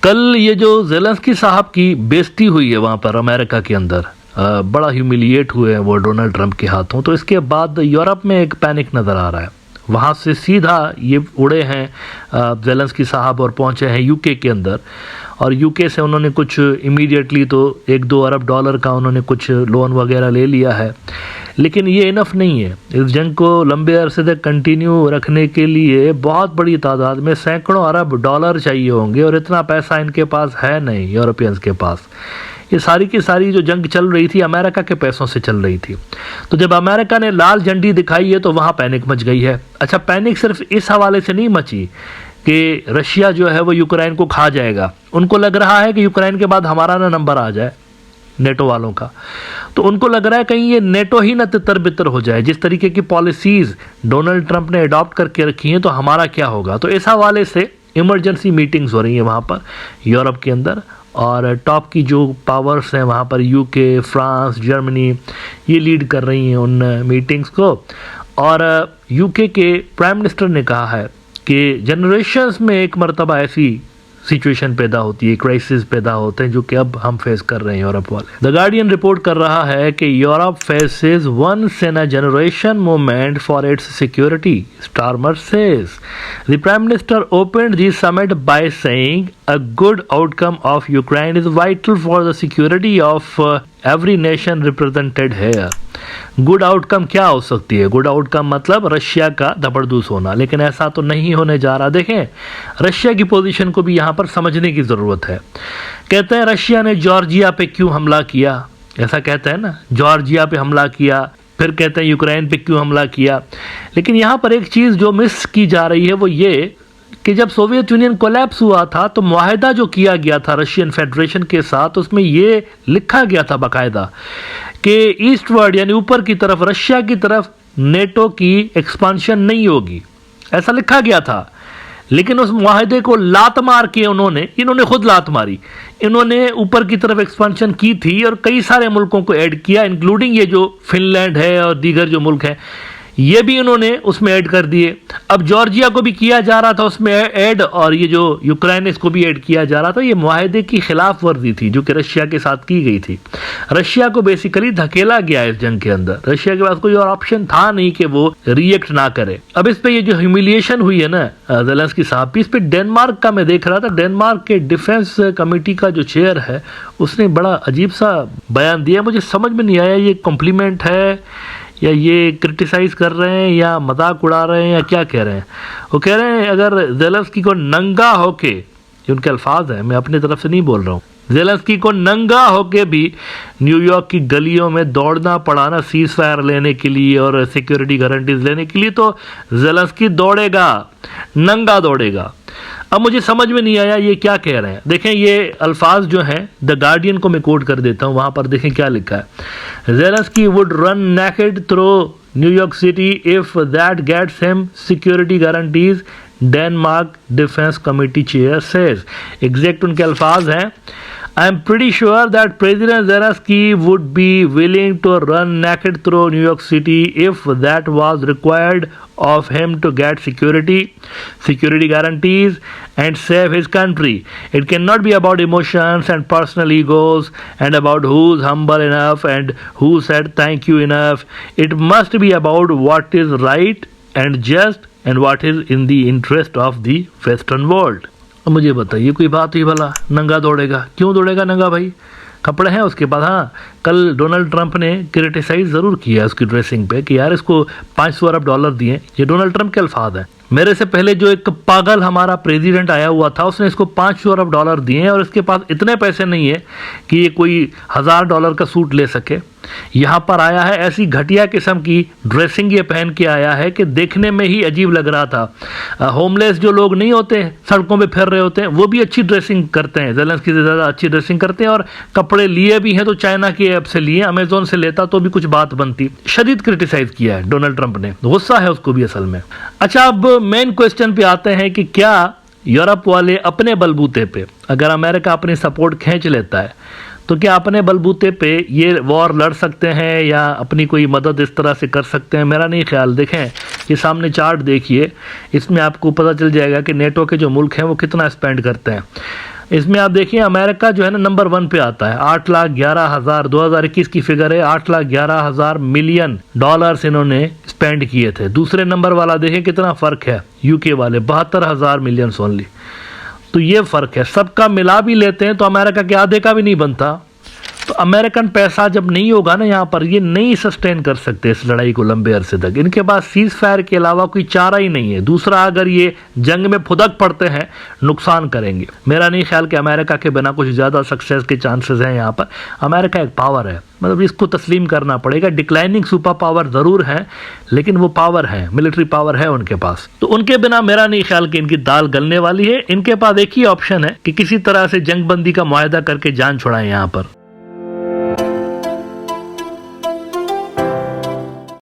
कल ये जो ज़ेलेंस्की साहब की बेइज्जती हुई है वहाँ पर अमेरिका के अंदर, बड़ा ह्यूमिलिएट हुए हैं वो डोनाल्ड ट्रंप के हाथों, तो इसके बाद यूरोप में एक पैनिक नज़र आ रहा है। वहाँ से सीधा ये उड़े हैं ज़ेलेंस्की साहब और पहुँचे हैं यूके के अंदर, और यूके से उन्होंने कुछ इमीडिएटली तो $1-2 अरब का उन्होंने कुछ लोन वगैरह ले लिया है। लेकिन ये इनफ नहीं है। इस जंग को लंबे अरसे तक कंटिन्यू रखने के लिए बहुत बड़ी तादाद में सैकड़ों अरब डॉलर चाहिए होंगे, और इतना पैसा इनके पास है नहीं, यूरोपियंस के पास। ये सारी की सारी जो जंग चल रही थी अमेरिका के पैसों से चल रही थी। तो जब अमेरिका ने लाल झंडी दिखाई है तो वहाँ पैनिक मच गई है। अच्छा, पैनिक सिर्फ इस हवाले से नहीं मची कि रशिया जो है वो यूक्रेन को खा जाएगा। उनको लग रहा है कि यूक्रेन के बाद हमारा ना नंबर आ जाए नेटो वालों का, तो उनको लग रहा है कहीं ये नेटो ही ना तितर बितर हो जाए। जिस तरीके की पॉलिसीज़ डोनाल्ड ट्रंप ने अडॉप्ट करके रखी हैं तो हमारा क्या होगा। तो इस हवाले से इमरजेंसी मीटिंग्स हो रही हैं वहाँ पर यूरोप के अंदर, और टॉप की जो पावर्स हैं वहाँ पर यूके, फ्रांस, जर्मनी, ये लीड कर रही हैं उन मीटिंग्स को। और यूके के प्राइम मिनिस्टर ने कहा है कि जनरेशन्स में एक मर्तबा ऐसी सिचुएशन पैदा होती है, क्राइसिस पैदा होते हैं जो कि अब हम फेस कर रहे हैं यूरोप वाले। द गार्डियन रिपोर्ट कर रहा है कि Europe faces once in a generation moment for its security, Starmer says. The prime minister opened the summit by saying a good outcome of Ukraine is vital for the security of every nation represented here. Good outcome क्या हो सकती है? Good outcome मतलब Russia का जबरदस्त होना, लेकिन ऐसा तो नहीं होने जा रहा। देखें, रशिया की पोजीशन को भी यहाँ पर समझने की ज़रूरत है। कहते हैं रशिया ने जॉर्जिया पे क्यों हमला किया, ऐसा कहते हैं ना, जॉर्जिया पे हमला किया, फिर कहते हैं यूक्रेन पे क्यों हमला किया। लेकिन यहाँ पर एक चीज़ जो मिस की जा रही है वो ये कि जब सोवियत यूनियन कोलैप्स हुआ था तो मुआहदा जो किया गया था रशियन फेडरेशन के साथ, उसमें ये लिखा गया था बाकायदा कि ईस्टवर्ड यानी ऊपर की तरफ, रशिया की तरफ नेटो की एक्सपांशन नहीं होगी, ऐसा लिखा गया था। लेकिन उस मुआहदे को लात मार के इन्होंने खुद लात मारी। इन्होंने ऊपर की तरफ एक्सपांशन की थी और कई सारे मुल्कों को ऐड किया, इंक्लूडिंग ये जो फिनलैंड है और दीगर जो मुल्क हैं, ये भी इन्होंने उसमें ऐड कर दिए। अब जॉर्जिया को भी किया जा रहा था उसमें ऐड, और ये जो यूक्रेन इसको भी ऐड किया जा रहा था। ये मुआहदे की खिलाफ वर्जी थी जो कि रशिया के साथ की गई थी। रशिया को बेसिकली धकेला गया इस जंग के अंदर। रशिया के पास कोई और ऑप्शन था नहीं कि वो रिएक्ट ना करे। अब इस पे ये जो ह्यूमिलिएशन हुई है ना ज़ेलेंस्की साहब की, इस पे डेनमार्क का मैं देख रहा था, डेनमार्क के डिफेंस कमेटी का जो चेयर है उसने बड़ा अजीब सा बयान दिया। मुझे समझ में नहीं आया ये कॉम्प्लीमेंट है या ये क्रिटिसाइज कर रहे हैं या मजाक उड़ा रहे हैं या क्या कह रहे हैं। वो कह रहे हैं अगर ज़ेलेंस्की को नंगा होके, ये उनके अल्फाज हैं, मैं अपनी तरफ से नहीं बोल रहा हूँ, ज़ेलेंस्की को नंगा होके भी न्यूयॉर्क की गलियों में दौड़ना पड़ा ना सीज फायर लेने के लिए और सिक्योरिटी गारंटीज लेने के लिए, तो ज़ेलेंस्की दौड़ेगा, नंगा दौड़ेगा। अब मुझे समझ में नहीं आया ये क्या कह रहे हैं। देखें ये अल्फाज जो हैं, द गार्डियन को मैं कोट कर देता हूँ, वहाँ पर देखें क्या लिखा है। Zelensky would run naked through New York City if that gets him security guarantees, Denmark defence committee chair says. Exact उनके अल्फाज हैं, I am pretty sure that President Zelensky would be willing to run naked through New York City if that was required of him to get security guarantees and save his country. It cannot be about emotions and personal egos and about who's humble enough and who said thank you enough. It must be about what is right and just and what is in the interest of the Western world. अब मुझे बताइए कोई बात हुई भला, नंगा दौड़ेगा? क्यों दौड़ेगा नंगा भाई? कपड़े हैं उसके पास। हाँ, कल डोनाल्ड ट्रंप ने क्रिटिसाइज ज़रूर किया उसकी ड्रेसिंग पे कि यार इसको $500 अरब दिए। ये डोनाल्ड ट्रंप के अल्फाज हैं। मेरे से पहले जो एक पागल हमारा प्रेसिडेंट आया हुआ था उसने इसको $500 अरब दिए हैं और इसके पास इतने पैसे नहीं है कि ये कोई $1000 का सूट ले सके। यहाँ पर आया है ऐसी घटिया किस्म की ड्रेसिंग ये पहन के आया है कि देखने में ही अजीब लग रहा था। होमलेस जो लोग नहीं होते, सड़कों पे फिर रहे होते हैं, वो भी अच्छी ड्रेसिंग करते हैं, ज़ेलेंस्की से ज़्यादा अच्छी ड्रेसिंग करते हैं। और कपड़े लिए भी हैं तो चाइना की ऐप से लिए, अमेजोन से लेता तो भी कुछ बात बनती। शदीद क्रिटिसाइज किया है डोनाल्ड ट्रंप ने, गुस्सा है उसको भी असल में। अच्छा, अब मेन क्वेश्चन पे आते हैं कि क्या यूरोप वाले अपने बलबूते पे, अगर अमेरिका अपनी सपोर्ट खींच लेता है तो क्या अपने बलबूते पे ये वॉर लड़ सकते हैं या अपनी कोई मदद इस तरह से कर सकते हैं? मेरा नहीं ख्याल। देखें ये सामने चार्ट देखिए, इसमें आपको पता चल जाएगा कि नेटो के जो मुल्क हैं वो कितना स्पेंड करते हैं। इसमें आप देखिए अमेरिका जो है ना नंबर 1 पे आता है। 8,11,000 2021 की फिगर है, 8,11,000 मिलियन डॉलर्स इन्होंने स्पेंड किए थे। दूसरे नंबर वाला देखें कितना फर्क है, यूके वाले 72,000 मिलियन ओनली। तो ये फर्क है, सबका मिला भी लेते हैं तो अमेरिका के आधे का भी नहीं बनता। तो अमेरिकन पैसा जब नहीं होगा ना यहाँ पर, ये नहीं सस्टेन कर सकते इस लड़ाई को लंबे अरसे तक। इनके पास सीज फायर के अलावा कोई चारा ही नहीं है। दूसरा, अगर ये जंग में फुदक पड़ते हैं नुकसान करेंगे। मेरा नहीं ख्याल कि अमेरिका के बिना कुछ ज़्यादा सक्सेस के चांसेस हैं यहाँ पर। अमेरिका एक पावर है, मतलब इसको तस्लीम करना पड़ेगा। डिक्लाइनिंग सुपर पावर ज़रूर है, लेकिन वो पावर है, मिलिट्री पावर है उनके पास। तो उनके बिना मेरा नहीं ख्याल कि इनकी दाल गलने वाली है। इनके पास एक ही ऑप्शन है कि किसी तरह से जंगबंदी का मुआहदा करके जान छुड़ाएं यहाँ पर।